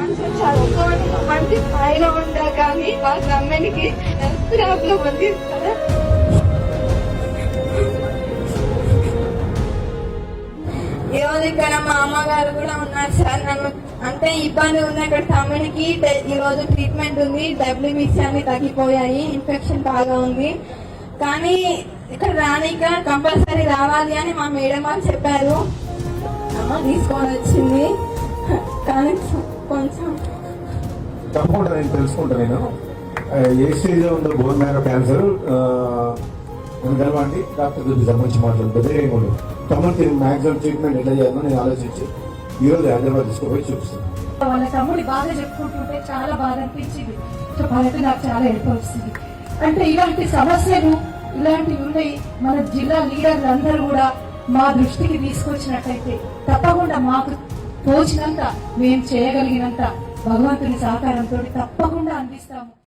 కొంచెం చదువుకొని మంచి స్థాయిలో ఉంటా కానీ మా గమ్మెనికి ప్రాబ్లం ఉంది కదా. ఈరోజు ఇక్కడ మా అమ్మగారు కూడా ఉన్నారు సార్. నన్ను అంటే ఇబ్బంది ఉంది. ఇక్కడ తమ్మునికి ఈరోజు ట్రీట్మెంట్ ఉంది, డబ్ల్యూబీసీ అన్ని తగ్గిపోయాయి, ఇన్ఫెక్షన్ బాగా ఉంది. కానీ ఇక్కడ రానిక కంపల్సరీ రావాలి అని మా మేడం వాళ్ళు చెప్పారు. అమ్మ తీసుకొని వచ్చింది. కానీ కొంచెం తప్పకుండా నేను తెలుసుకుంటా. నేను ఏ స్టేజ్ లో ఉందో బోన్ మ్యారో క్యాన్సర్ కలవండి, డాక్టర్ గురించి సంబంధించి మాట్లాడుతుంది. తమ్ముడికి మ్యాక్సిమం ట్రీట్మెంట్ ఎట్లా చేయాలో నేను ఆలోచించి ఈ రోజు హైదరాబాద్ తీసుకుపోయి చూపిస్తాను. వాళ్ళ తమ్ముడి బాధ చెప్పుకుంటుంటే చాలా బాధ అనిపించింది. వాళ్ళకి నాకు చాలా హెల్ప్ వస్తుంది. అంటే ఇలాంటి సమస్యలు ఇలాంటివి ఉన్నాయి. మన జిల్లా లీడర్లు అందరూ కూడా మా దృష్టికి తీసుకొచ్చినట్లయితే తప్పకుండా మాకు తోచినంత మేము చేయగలిగినంత భగవంతుని సహకారంతో తప్పకుండా అందిస్తాము.